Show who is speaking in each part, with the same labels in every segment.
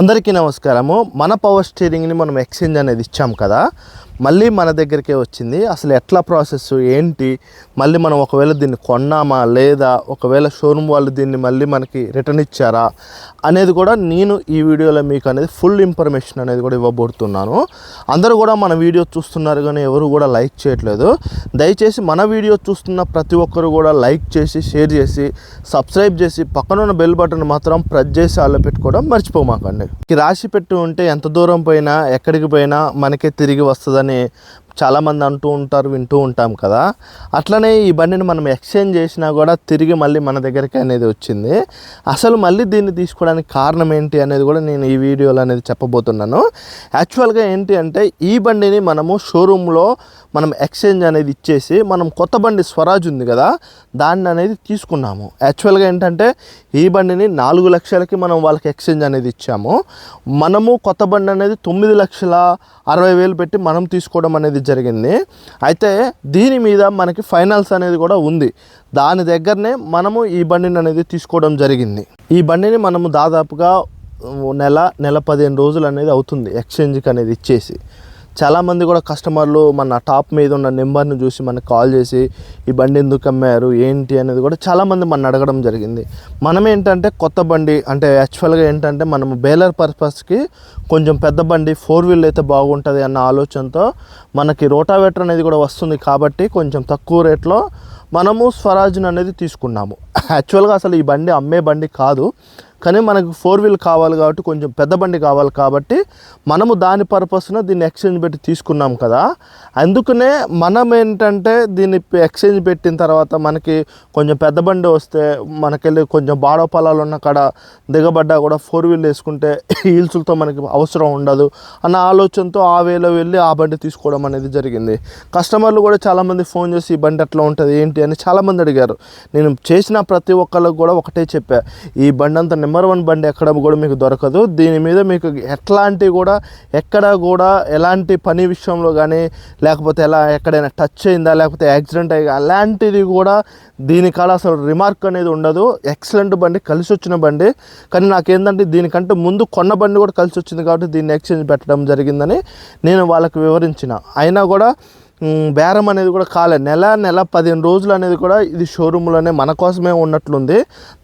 Speaker 1: అందరికీ నమస్కారము. మన పవర్ స్టీరింగ్ని మనం ఎక్స్చేంజ్ అనేది ఇచ్చాం కదా, మళ్ళీ మన దగ్గరికే వచ్చింది. అసలు ఎట్లా ప్రాసెస్ ఏంటి, మళ్ళీ మనం ఒకవేళ దీన్ని కొన్నామా లేదా, ఒకవేళ షోరూమ్ వాళ్ళు దీన్ని మళ్ళీ మనకి రిటర్న్ ఇచ్చారా అనేది కూడా నేను ఈ వీడియోలో మీకు అనేది ఫుల్ ఇన్ఫర్మేషన్ అనేది కూడా ఇవ్వబోతున్నాను. అందరూ కూడా మన వీడియో చూస్తున్నారు కానీ ఎవరు కూడా లైక్ చేయట్లేదు. దయచేసి మన వీడియో చూస్తున్న ప్రతి ఒక్కరు కూడా లైక్ చేసి, షేర్ చేసి, సబ్స్క్రైబ్ చేసి, పక్కన ఉన్న బెల్ బటన్ మాత్రం ప్రెస్ చేసి ఆల్లో పెట్టుకోవడం మర్చిపోమాకండి. రాసి పెట్టి ఉంటే ఎంత దూరం పోయినా ఎక్కడికి పోయినా మనకే తిరిగి వస్తుందని చాలామంది అంటూ ఉంటారు, వింటూ ఉంటాం కదా. అట్లనే ఈ బండిని మనం ఎక్స్చేంజ్ చేసినా కూడా తిరిగి మళ్ళీ మన దగ్గరికి అనేది వచ్చింది. అసలు మళ్ళీ దీన్ని తీసుకోవడానికి కారణం ఏంటి అనేది కూడా నేను ఈ వీడియోలో అనేది చెప్పబోతున్నాను. యాక్చువల్గా ఏంటి అంటే, ఈ బండిని మనము షోరూంలో మనం ఎక్స్చేంజ్ అనేది ఇచ్చేసి మనం కొత్త బండి స్వరాజ్ ఉంది కదా, దాన్ని అనేది తీసుకున్నాము. యాక్చువల్గా ఏంటంటే, ఈ బండిని 4 లక్షలకి మనం వాళ్ళకి ఎక్స్చేంజ్ అనేది ఇచ్చాము. మనము కొత్త బండి అనేది 9,60,000 పెట్టి మనం తీసుకోవడం అనేది జరిగింది. అయితే దీని మీద మనకి ఫైనాన్స్ అనేది కూడా ఉంది. దాని దగ్గరనే మనము ఈ బండిని అనేది తీసుకోవడం జరిగింది. ఈ బండిని మనము దాదాపుగా నెల 15 రోజులు అనేది అవుతుంది ఎక్స్చేంజ్కి అనేది ఇచ్చేసి. చాలామంది కూడా కస్టమర్లు మన టాప్ మీద ఉన్న నెంబర్ని చూసి మనకు కాల్ చేసి ఈ బండి ఎందుకు అమ్మారు ఏంటి అనేది కూడా చాలామంది మన అడగడం జరిగింది. మనం ఏంటంటే కొత్త బండి అంటే యాక్చువల్గా ఏంటంటే మనము బేలర్ పర్పస్కి కొంచెం పెద్ద బండి 4 వీల్ అయితే బాగుంటుంది అన్న ఆలోచనతో మనకి రోటావేటర్ అనేది కూడా వస్తుంది కాబట్టి కొంచెం తక్కువ రేట్లో మనము స్వరాజ్ని అనేది తీసుకున్నాము. యాక్చువల్గా అసలు ఈ బండి అమ్మే బండి కాదు, కానీ మనకు 4 వీల్ కావాలి కాబట్టి, కొంచెం పెద్ద బండి కావాలి కాబట్టి మనము దాని పర్పస్న దీన్ని ఎక్స్చేంజ్ పెట్టి తీసుకున్నాం కదా. అందుకనే మనం ఏంటంటే దీన్ని ఎక్స్చేంజ్ పెట్టిన తర్వాత మనకి కొంచెం పెద్ద బండి వస్తే మనకెళ్ళి కొంచెం బాడో పొలాలు ఉన్న కాడ దిగబడ్డా కూడా 4 వీల్ వేసుకుంటే హీల్స్లతో మనకి అవసరం ఉండదు అన్న ఆలోచనతో ఆ వేలో వెళ్ళి ఆ బండి తీసుకోవడం అనేది జరిగింది. కస్టమర్లు కూడా చాలామంది ఫోన్ చేసి ఈ బండి ఎట్లా ఉంటుంది ఏంటి అని చాలామంది అడిగారు. నేను చేసిన ప్రతి ఒక్కరికి కూడా ఒకటే చెప్పా, ఈ బండి అంతా నెంబర్ 1 బండి ఎక్కడ కూడా మీకు దొరకదు. దీని మీద మీకు ఎట్లాంటి కూడా ఎక్కడ కూడా ఎలాంటి పని విషయంలో కానీ, లేకపోతే ఎక్కడైనా టచ్ అయిందా, లేకపోతే యాక్సిడెంట్ అయ్యి అలాంటిది కూడా దీనికాడ అసలు రిమార్క్ అనేది ఉండదు. ఎక్సలెంట్ బండి, కలిసి వచ్చిన బండి. కానీ నాకేంటంటే దీనికంటే ముందు కొన్న బండి కూడా కలిసి వచ్చింది కాబట్టి దీన్ని ఎక్స్చేంజ్ పెట్టడం జరిగిందని నేను వాళ్ళకి వివరించిన. అయినా కూడా బేరం అనేది కూడా కాలే. నెల 15 రోజులు అనేది కూడా ఇది షోరూంలోనే మన కోసమే ఉన్నట్లుంది.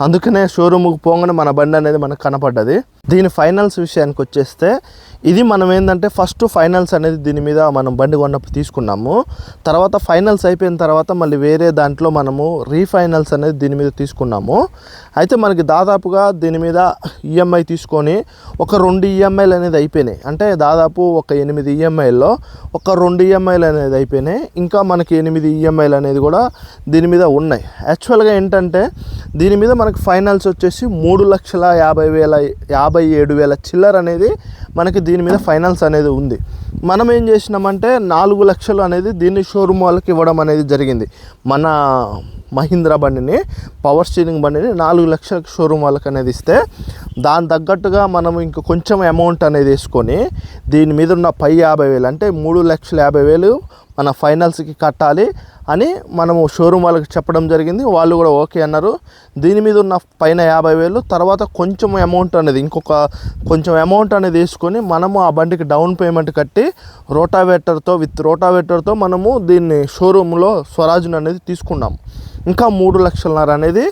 Speaker 1: అందుకనే షోరూమ్కి పోగానే మన బండి అనేది మనకు కనపడ్డది. దీని ఫైనల్స్ విషయానికి వచ్చేస్తే, ఇది మనం ఏంటంటే ఫస్ట్ ఫైనల్స్ అనేది దీని మీద మనం బండి కొన్నప్పుడు తీసుకున్నాము. తర్వాత ఫైనల్స్ అయిపోయిన తర్వాత మళ్ళీ వేరే దాంట్లో మనము రీఫైనల్స్ అనేది దీని మీద తీసుకున్నాము. అయితే మనకి దాదాపుగా దీని మీద ఈఎంఐ తీసుకొని ఒక 2 ఈఎంఐలు అనేది అయిపోయినాయి. అంటే దాదాపు ఒక 8 ఈఎంఐల్లో ఒక 2 ఈఎంఐలు అనేది అయిపోయినాయి. ఇంకా మనకి 8 ఈఎంఐలు అనేది కూడా దీని మీద ఉన్నాయి. యాక్చువల్గా ఏంటంటే దీని మీద మనకి ఫైనల్స్ వచ్చేసి 3,57,000 చిల్లర అనేది మనకి దీని మీద ఫైనల్స్ అనేది ఉంది. మనం ఏం చేసినామంటే 4 లక్షలు అనేది దీన్ని షోరూమ్ వాళ్ళకి ఇవ్వడం అనేది జరిగింది. మన మహీంద్రా బండిని, పవర్ స్టీరింగ్ బండిని 4 లక్షలకు షోరూమ్ వాళ్ళకి అనేది ఇస్తే, దాని తగ్గట్టుగా మనం ఇంక కొంచెం అమౌంట్ అనేది వేసుకొని దీని మీద ఉన్న 50,000 అంటే 3,50,000 మన ఫైనల్స్కి కట్టాలి అని మనము షోరూమ్ వాళ్ళకి చెప్పడం జరిగింది. వాళ్ళు కూడా ఓకే అన్నారు. దీని మీద ఉన్న పైన 50,000 తర్వాత కొంచెం అమౌంట్ అనేది ఇంకొక కొంచెం అమౌంట్ అనేది వేసుకొని మనము ఆ బండికి డౌన్ పేమెంట్ కట్టి విత్ రోటావేటర్తో మనము దీన్ని షోరూంలో స్వరాజ్ని అనేది తీసుకున్నాం. ఇంకా 3,50,000 అనేది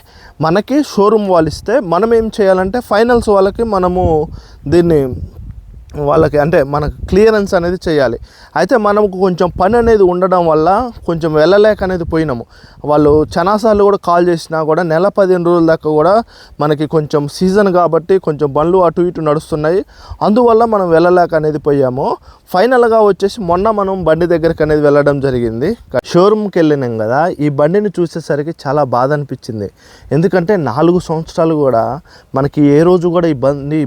Speaker 1: మనకి షోరూమ్ వాళ్ళు ఇస్తే, మనం ఏం చేయాలంటే ఫైనల్స్ వాళ్ళకి మనము దీన్ని వాళ్ళకి అంటే మనకు క్లియరెన్స్ అనేది చేయాలి. అయితే మనకు కొంచెం పని అనేది ఉండడం వల్ల కొంచెం వెళ్ళలేక అనేది పోయినాము. వాళ్ళు చాలాసార్లు కూడా కాల్ చేసినా కూడా నెల 15 రోజుల దాకా కూడా మనకి కొంచెం సీజన్ కాబట్టి కొంచెం బండ్లు అటు ఇటు నడుస్తున్నాయి. అందువల్ల మనం వెళ్ళలేక అనేది పోయాము. ఫైనల్గా వచ్చేసి మొన్న మనం బండి దగ్గరికి అనేది వెళ్ళడం జరిగింది. షోరూమ్కి వెళ్ళినాం కదా, ఈ బండిని చూసేసరికి చాలా బాధ అనిపించింది. ఎందుకంటే 4 సంవత్సరాలు కూడా మనకి ఏ రోజు కూడా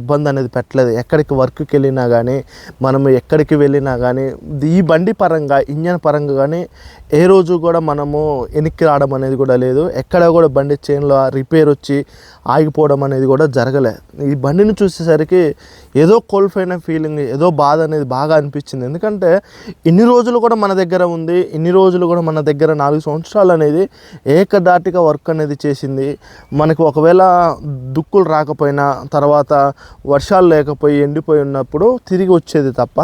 Speaker 1: ఇబ్బంది అనేది పెట్టలేదు. ఎక్కడికి వర్క్కి వెళ్ళినా వెళ్ళినా కానీ, మనం ఎక్కడికి వెళ్ళినా కానీ, ఈ బండి పరంగా ఇంజన్ పరంగా కానీ ఏ రోజు కూడా మనము వెనక్కి రావడం అనేది కూడా లేదు. ఎక్కడ కూడా బండి చైన్లో రిపేర్ వచ్చి ఆగిపోవడం అనేది కూడా జరగలేదు. ఈ బండిని చూసేసరికి ఏదో కోల్పోయిన ఫీలింగ్, ఏదో బాధ అనేది బాగా అనిపించింది. ఎందుకంటే ఇన్ని రోజులు కూడా మన దగ్గర ఉంది, ఇన్ని రోజులు కూడా మన దగ్గర 4 సంవత్సరాలు అనేది ఏకదాటిగా వర్క్ అనేది చేసింది. మనకు ఒకవేళ దుక్కులు రాకపోయినా, తర్వాత వర్షాలు లేకపోయి ఎండిపోయి ఉన్నప్పుడు తిరిగి వచ్చేది తప్ప,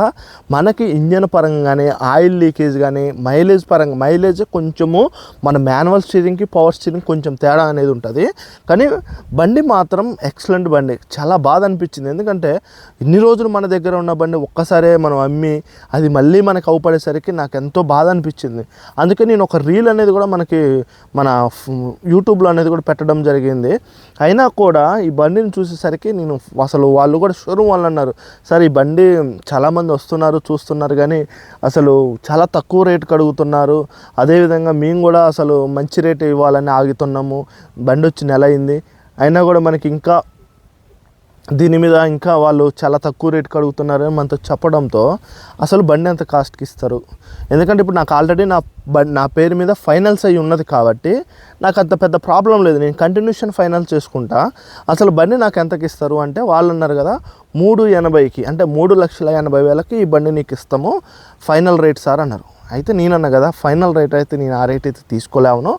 Speaker 1: మనకి ఇంజన్ పరంగా కానీ, ఆయిల్ లీకేజ్ కానీ, మైలేజ్ కొంచెము మన మాన్యువల్ స్టీరింగ్కి పవర్ స్టీరింగ్ కొంచెం తేడా అనేది ఉంటుంది. కానీ బండి మాత్రం ఎక్సలెంట్ బండి. చాలా బాధ అనిపించింది. ఎందుకంటే ఇన్ని రోజులు మన దగ్గర ఉన్న బండి ఒక్కసారే మనం అమ్మి అది మళ్ళీ మనకు అవపడేసరికి నాకు ఎంతో బాధ అనిపించింది. అందుకే నేను ఒక రీల్ అనేది కూడా మన యూట్యూబ్లో అనేది కూడా పెట్టడం జరిగింది. అయినా కూడా ఈ బండిని చూసేసరికి నేను అసలు వాళ్ళు కూడా షోరూమ్ వాళ్ళు అన్నారు, సార్ ఈ బండి చాలామంది వస్తున్నారు చూస్తున్నారు కానీ అసలు చాలా తక్కువ రేటుకి అడుగుతున్నారు, అదేవిధంగా మేము కూడా అసలు మంచి రేటు ఇవ్వాలని ఆగుతున్నాము, బండి వచ్చి నెల అయింది అయినా కూడా మనకి ఇంకా దీని మీద ఇంకా వాళ్ళు చాలా తక్కువ రేటుకి అడుగుతున్నారని మనతో చెప్పడంతో అసలు బండి ఎంత కాస్ట్కి ఇస్తారు. ఎందుకంటే ఇప్పుడు నాకు ఆల్రెడీ నా పేరు మీద ఫైనల్స్ అయ్యి ఉన్నది కాబట్టి నాకు అంత పెద్ద ప్రాబ్లం లేదు, నేను కంటిన్యూషన్ ఫైనల్ చేసుకుంటా. అసలు బండి నాకు ఎంతకి ఇస్తారు అంటే వాళ్ళు అన్నారు కదా 380కి, అంటే 3,80,000కి ఈ బండి నీకు ఇస్తాము ఫైనల్ రేట్ సార్ అన్నారు. అయితే నేనన్నా కదా ఫైనల్ రేట్ అయితే నేను ఆ రేట్ అయితే తీసుకోలేవను,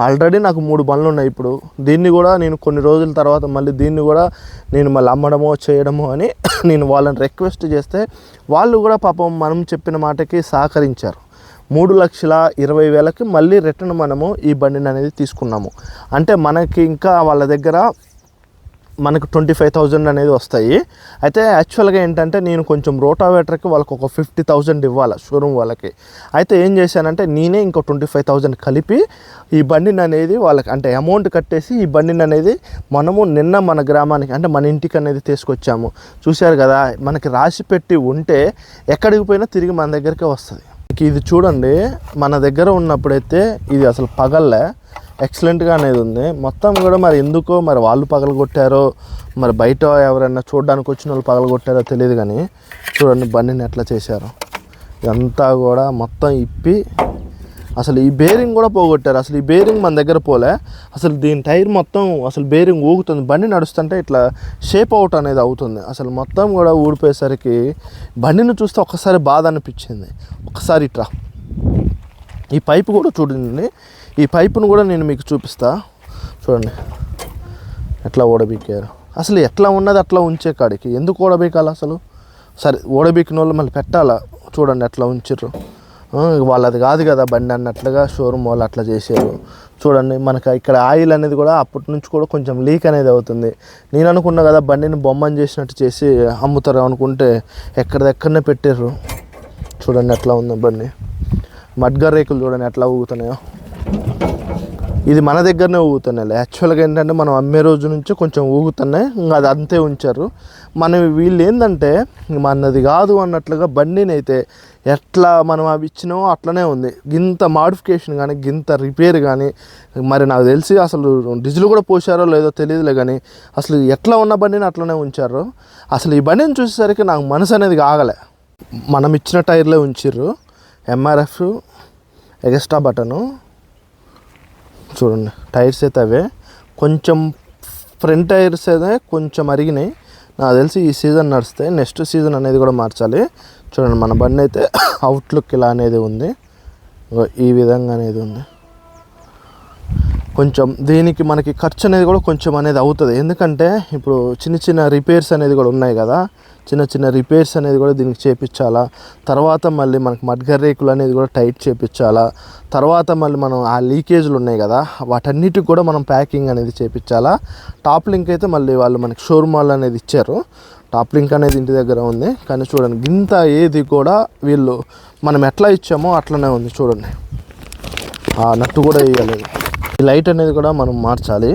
Speaker 1: ఆల్రెడీ నాకు 3 బండ్లు ఉన్నాయి. ఇప్పుడు దీన్ని కూడా నేను కొన్ని రోజుల తర్వాత మళ్ళీ దీన్ని కూడా నేను మళ్ళీ అమ్మడమో చేయడమో అని నేను వాళ్ళని రిక్వెస్ట్ చేస్తే వాళ్ళు కూడా పాపం మనం చెప్పిన మాటకి సహకరించారు. 3,20,000కి మళ్ళీ రిటర్న్ మనము ఈ బండిని అనేది తీసుకున్నాము. అంటే మనకి ఇంకా వాళ్ళ దగ్గర మనకు 25,000 అనేది వస్తాయి. అయితే యాక్చువల్గా ఏంటంటే నేను కొంచెం రోటావేటర్కి వాళ్ళకి ఒక 50,000 ఇవ్వాలి షోరూమ్ వాళ్ళకి. అయితే ఏం చేశానంటే నేనే ఇంకో 25,000 కలిపి ఈ బండిని అనేది వాళ్ళకి అంటే అమౌంట్ కట్టేసి ఈ బండిని అనేది మనము నిన్న మన గ్రామానికి అంటే మన ఇంటికి అనేది తీసుకొచ్చాము. చూశారు కదా, మనకి రాసి పెట్టి ఉంటే ఎక్కడికి పోయినా తిరిగి మన దగ్గరికే వస్తుంది. ఇది చూడండి, మన దగ్గర ఉన్నప్పుడైతే ఇది అసలు పగల్లే ఎక్సలెంట్గా అనేది ఉంది మొత్తం కూడా. మరి ఎందుకో మరి వాళ్ళు పగలగొట్టారో, మరి బయట ఎవరైనా చూడడానికి వచ్చిన వాళ్ళు పగలగొట్టారో తెలియదు. కానీ చూడండి బండిని ఎట్లా చేశారు, ఇదంతా కూడా మొత్తం ఇప్పి అసలు ఈ బేరింగ్ కూడా పోగొట్టారు. అసలు ఈ బేరింగ్ మన దగ్గర పోలే, అసలు దీని టైర్ మొత్తం అసలు బేరింగ్ ఊగుతుంది, బండి నడుస్తుంటే ఇట్లా షేప్ అవుట్ అనేది అవుతుంది. అసలు మొత్తం కూడా ఊడిపోయేసరికి బండిని చూస్తే ఒక్కసారి బాధ అనిపించింది. ఒక్కసారి ఇట్లా ఈ పైపు కూడా చూడండి, ఈ పైపును కూడా నేను మీకు చూపిస్తా. చూడండి ఎట్లా ఓడబీకారు. అసలు ఎట్లా ఉన్నది అట్లా ఉంచే కాడికి ఎందుకు ఓడబీకాలి అసలు? సరే ఓడబీకిన వాళ్ళు మళ్ళీ పెట్టాలా? చూడండి ఎట్లా ఉంచారు. వాళ్ళది కాదు కదా బండి అన్నట్లుగా షోరూమ్ వాళ్ళు అట్లా చేశారు. చూడండి మనకి ఇక్కడ ఆయిల్ అనేది కూడా అప్పటి నుంచి కూడా కొంచెం లీక్ అనేది అవుతుంది. నేను అనుకున్నా కదా బండిని బొమ్మని చేసినట్టు చేసి అమ్ముతారు అనుకుంటే ఎక్కడిదెక్కడనే పెట్టారు. చూడండి ఎట్లా ఉంది బండి. మడ్గర్ రేకులు చూడండి ఎట్లా ఊగుతున్నాయో. ఇది మన దగ్గరనే ఊగుతున్నాయి. యాక్చువల్గా ఏంటంటే మనం అమ్మే రోజు నుంచి కొంచెం ఊగుతున్నాయి, ఇంకా అది అంతే ఉంచారు. వీళ్ళు ఏంటంటే మనది కాదు అన్నట్లుగా బండిని అయితే ఎట్లా మనం అవి ఇచ్చినామో అట్లనే ఉంది. గింత మాడిఫికేషన్ కానీ గింత రిపేర్ కానీ మరి నాకు తెలిసి అసలు డీజిల్ కూడా పోసారో లేదో తెలియదులే, కానీ అసలు ఎట్లా ఉన్న బండిని అట్లనే ఉంచారు. అసలు ఈ బండిని చూసేసరికి నాకు మనసు అనేది ఆగలే. మనం ఇచ్చిన టైర్లే ఉంచారు, ఎంఆర్ఎఫ్ ఎక్స్ట్రా బటను. చూడండి టైర్స్ అయితే అవే, కొంచెం ఫ్రంట్ టైర్స్ అయితే కొంచెం అరిగినాయి. నాకు తెలిసి ఈ సీజన్ నడుస్తాయి, నెక్స్ట్ సీజన్ అనేది కూడా మార్చాలి. చూడండి మన బండి అయితే అవుట్లుక్ ఇలా అనేది ఉంది, ఈ విధంగా అనేది ఉంది. కొంచెం దీనికి మనకి ఖర్చు అనేది కూడా కొంచెం అనేది అవుతుంది. ఎందుకంటే ఇప్పుడు చిన్న చిన్న రిపేర్స్ అనేది కూడా ఉన్నాయి కదా, చిన్న రిపేర్స్ అనేది కూడా దీనికి చేయించాలా. తర్వాత మళ్ళీ మనకి మడ్గర్ రేకులు అనేది కూడా టైట్ చేయించాలా. తర్వాత మళ్ళీ మనం ఆ లీకేజ్లు ఉన్నాయి కదా వాటన్నిటికి కూడా మనం ప్యాకింగ్ అనేది చేయించాలా. టాప్ లింక్ అయితే మళ్ళీ వాళ్ళు మనకి షోరూమ్ వాళ్ళు అనేది ఇచ్చారు, టాప్ లింక్ అనేది ఇంటి దగ్గర ఉంది. కానీ చూడండి గింత ఏది కూడా వీళ్ళు మనం ఎట్లా ఇచ్చామో అట్లనే ఉంది. చూడండి ఆ నట్టు కూడా వేయలేదు. ఈ లైట్ అనేది కూడా మనం మార్చాలి.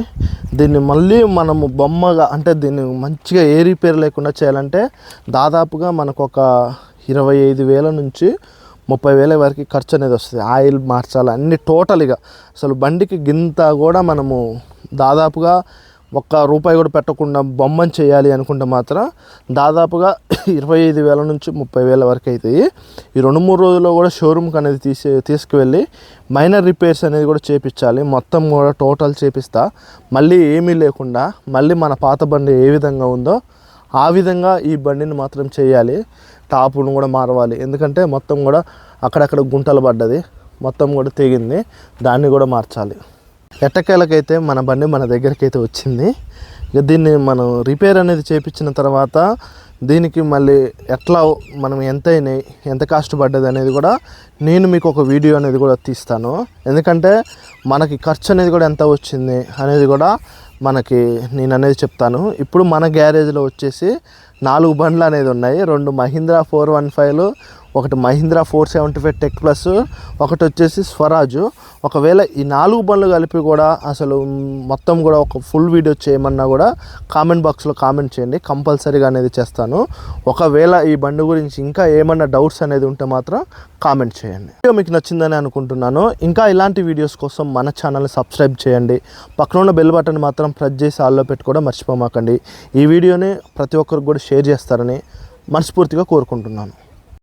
Speaker 1: దీన్ని మళ్ళీ మనము బొమ్మగా అంటే దీన్ని మంచిగా ఏ రిపేర్ లేకుండా చేయాలంటే దాదాపుగా మనకు ఒక 25,000 నుంచి 30,000 వరకు ఖర్చు అనేది వస్తుంది. ఆయిల్ మార్చాలి అన్ని టోటల్గా. అసలు బండికి గింత కూడా మనము దాదాపుగా ఒక్క రూపాయి కూడా పెట్టకుండా బొమ్మను చేయాలి అనుకుంటే మాత్రం దాదాపుగా 25,000 నుంచి 30,000 వరకు అవుతాయి. ఈ 2-3 రోజుల్లో కూడా షోరూమ్కి అనేది తీసుకువెళ్ళి మైనర్ రిపేర్స్ అనేది కూడా చేపించాలి. మొత్తం కూడా టోటల్ చేపిస్తా. మళ్ళీ ఏమీ లేకుండా మళ్ళీ మన పాత బండి ఏ విధంగా ఉందో ఆ విధంగా ఈ బండిని మాత్రం చేయాలి. టాపును కూడా మారవాలి, ఎందుకంటే మొత్తం కూడా అక్కడక్కడ గుంటలు పడ్డది, మొత్తం కూడా తెగింది, దాన్ని కూడా మార్చాలి. ఎట్టకేలకైతే మన బండి మన దగ్గరికి అయితే వచ్చింది. ఇక దీన్ని మనం రిపేర్ అనేది చేయించిన తర్వాత దీనికి మళ్ళీ ఎట్లా మనం ఎంత కాస్ట్ పడ్డది అనేది కూడా నేను మీకు ఒక వీడియో అనేది కూడా తీస్తాను. ఎందుకంటే మనకి ఖర్చు అనేది కూడా ఎంత వచ్చింది అనేది కూడా నేను అనేది చెప్తాను. ఇప్పుడు మన గ్యారేజ్లో వచ్చేసి 4 బండ్లు అనేది ఉన్నాయి. 2 మహీంద్రా 415, ఒకటి మహీంద్రా 475 టెక్ ప్లస్, ఒకటి వచ్చేసి స్వరాజు. ఒకవేళ ఈ 4 బండ్లు కలిపి కూడా అసలు మొత్తం కూడా ఒక ఫుల్ వీడియో చేయమన్నా కూడా కామెంట్ బాక్స్లో కామెంట్ చేయండి, కంపల్సరీగా అనేది చేస్తాను. ఒకవేళ ఈ బండి గురించి ఇంకా ఏమన్నా డౌట్స్ అనేది ఉంటే మాత్రం కామెంట్ చేయండి. వీడియో మీకు నచ్చిందని అనుకుంటున్నాను. ఇంకా ఇలాంటి వీడియోస్ కోసం మన ఛానల్ని సబ్స్క్రైబ్ చేయండి. పక్కన ఉన్న బెల్ బటన్ మాత్రం ప్రెస్ చేసి ఆల్లో పెట్టుకోవడం మర్చిపోమాకండి. ఈ వీడియోని ప్రతి ఒక్కరికి కూడా షేర్ చేస్తారని మనస్ఫూర్తిగా కోరుకుంటున్నాను.